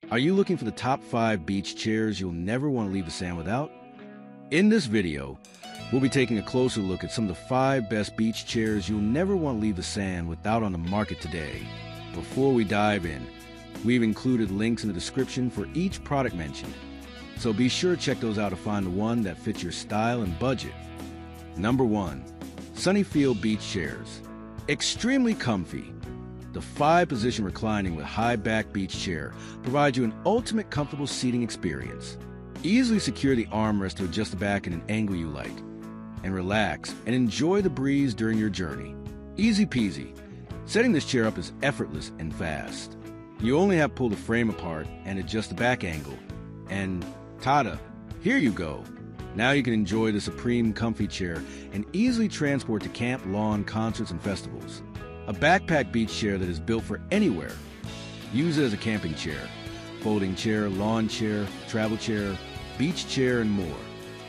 Are you looking for the top 5 beach chairs you'll never want to leave the sand without? In this video, we'll be taking a closer look at some of the 5 best beach chairs you'll never want to leave the sand without on the market today. Before we dive in, we've included links in the description for each product mentioned, so be sure to check those out to find the one that fits your style and budget. Number 1. SUNNYFEEL Beach Chairs. Extremely comfy. The 5-position reclining with high back beach chair provides you an ultimate comfortable seating experience. Easily secure the armrest to adjust the back in an angle you like, and relax and enjoy the breeze during your journey. Easy peasy. Setting this chair up is effortless and fast. You only have to pull the frame apart and adjust the back angle, and ta-da, here you go. Now you can enjoy the supreme comfy chair and easily transport to camp, lawn, concerts, and festivals. A backpack beach chair that is built for anywhere. Use it as a camping chair, folding chair, lawn chair, travel chair, beach chair, and more.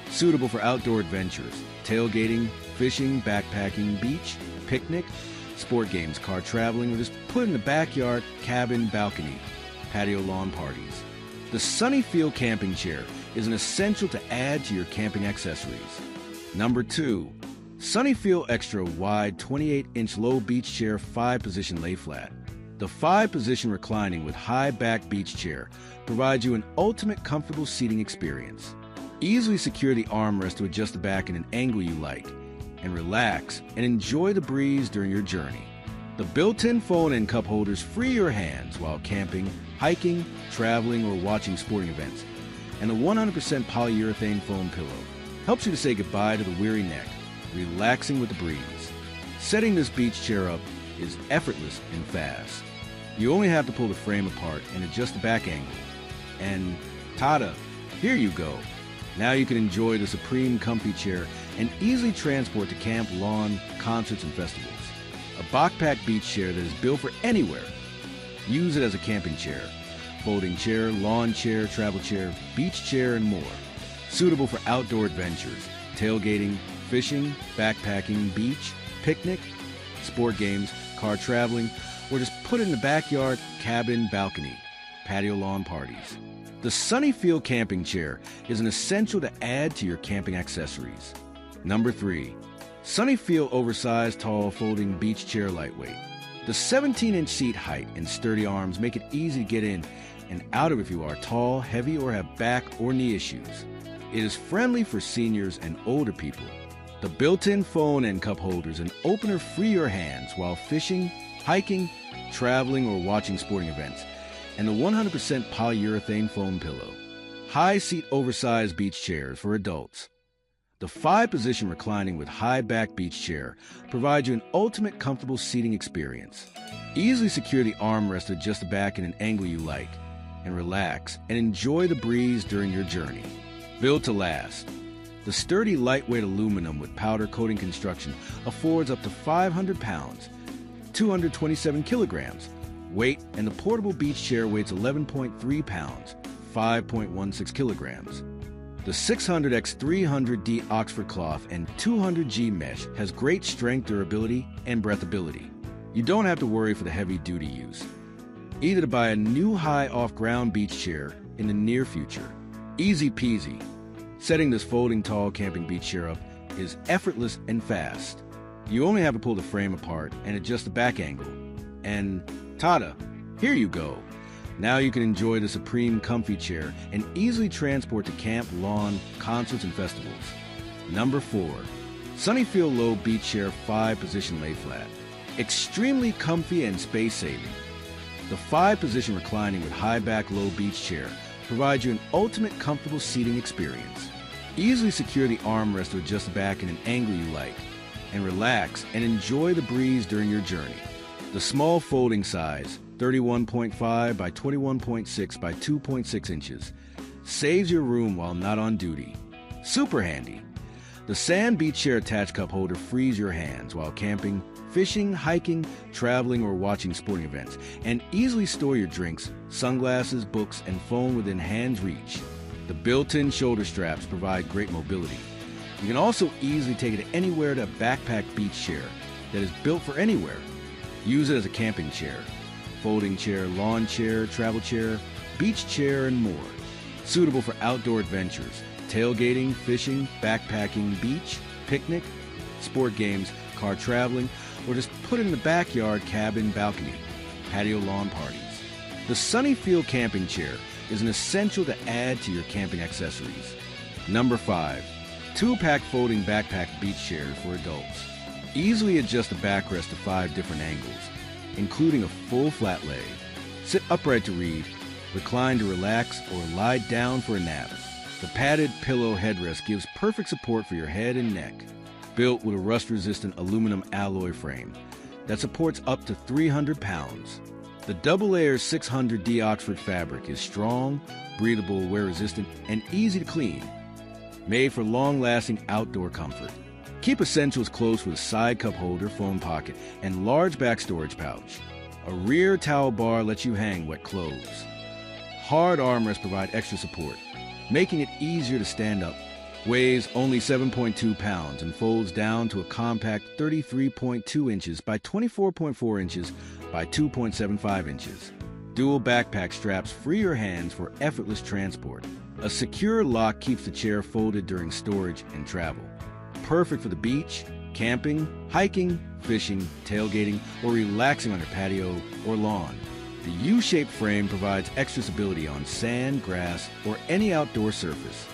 Suitable for outdoor adventures, tailgating, fishing, backpacking, beach, picnic, sport games, car traveling, or just put in the backyard, cabin, balcony, patio lawn parties. The SUNNYFEEL camping chair is an essential to add to your camping accessories. Number 2. SUNNYFEEL Extra Wide 28-inch Low Beach Chair 5-position Lay Flat. The 5-position reclining with high back beach chair provides you an ultimate comfortable seating experience. Easily secure the armrest to adjust the back in an angle you like, and relax and enjoy the breeze during your journey. The built-in phone and cup holders free your hands while camping, hiking, traveling, or watching sporting events. And the 100% polyurethane foam pillow helps you to say goodbye to the weary neck, relaxing with the breeze. Setting this beach chair up is effortless and fast. You only have to pull the frame apart and adjust the back angle. And ta-da, here you go. Now you can enjoy the supreme comfy chair and easily transport to camp, lawn, concerts, and festivals. A backpack beach chair that is built for anywhere. Use it as a camping chair, folding chair, lawn chair, travel chair, beach chair, and more. Suitable for outdoor adventures, tailgating, fishing, backpacking, beach, picnic, sport games, car traveling, or just put it in the backyard, cabin, balcony, patio lawn parties. The SUNNYFEEL camping chair is an essential to add to your camping accessories. Number 3. SUNNYFEEL Oversized Tall Folding Beach Chair Lightweight. The 17-inch seat height and sturdy arms make it easy to get in and out of if you are tall, heavy, or have back or knee issues. It is friendly for seniors and older people. The built-in phone and cup holders and opener free your hands while fishing, hiking, traveling, or watching sporting events. And the 100% polyurethane foam pillow. High seat oversized beach chairs for adults. The 5-position reclining with high back beach chair provides you an ultimate comfortable seating experience. Easily secure the armrest to adjust the back in an angle you like, and relax and enjoy the breeze during your journey. Built to last. The sturdy lightweight aluminum with powder coating construction affords up to 500 pounds, 227 kilograms, weight, and the portable beach chair weighs 11.3 pounds, 5.16 kilograms. The 600x300D Oxford cloth and 200G mesh has great strength, durability, and breathability. You don't have to worry for the heavy-duty use. Either to buy a new high off-ground beach chair in the near future. Easy peasy. Setting this folding tall camping beach chair up is effortless and fast. You only have to pull the frame apart and adjust the back angle. And ta-da, here you go. Now you can enjoy the supreme comfy chair and easily transport to camp, lawn, concerts, and festivals. Number 4. SUNNYFEEL Low Beach Chair 5-position Lay Flat. Extremely comfy and space-saving. The 5-position reclining with high back low beach chair provides you an ultimate comfortable seating experience. Easily secure the armrest to adjust the back in an angle you like, and relax and enjoy the breeze during your journey. The small folding size, 31.5 by 21.6 by 2.6 inches, saves your room while not on duty. Super handy. The sand beach chair attached cup holder frees your hands while camping, fishing, hiking, traveling, or watching sporting events, and easily store your drinks, sunglasses, books, and phone within hand's reach. The built-in shoulder straps provide great mobility. You can also easily take it anywhere to a backpack beach chair that is built for anywhere. Use it as a camping chair, folding chair, lawn chair, travel chair, beach chair, and more. Suitable for outdoor adventures, tailgating, fishing, backpacking, beach, picnic, sport games, car traveling, or just put it in the backyard, cabin, balcony, patio lawn parties. The SUNNYFEEL camping chair is an essential to add to your camping accessories. Number 5. 2-pack folding backpack beach chair for adults. Easily adjust the backrest to 5 different angles, including a full flat lay. Sit upright to read, recline to relax, or lie down for a nap. The padded pillow headrest gives perfect support for your head and neck. Built with a rust-resistant aluminum alloy frame that supports up to 300 pounds. The double-layer 600D Oxford fabric is strong, breathable, wear-resistant, and easy to clean. Made for long-lasting outdoor comfort. Keep essentials close with a side cup holder, phone pocket, and large back storage pouch. A rear towel bar lets you hang wet clothes. Hard armrests provide extra support, making it easier to stand up. Weighs only 7.2 pounds and folds down to a compact 33.2 inches by 24.4 inches by 2.75 inches. Dual backpack straps free your hands for effortless transport. A secure lock keeps the chair folded during storage and travel. Perfect for the beach, camping, hiking, fishing, tailgating, or relaxing on your patio or lawn. The U-shaped frame provides extra stability on sand, grass, or any outdoor surface.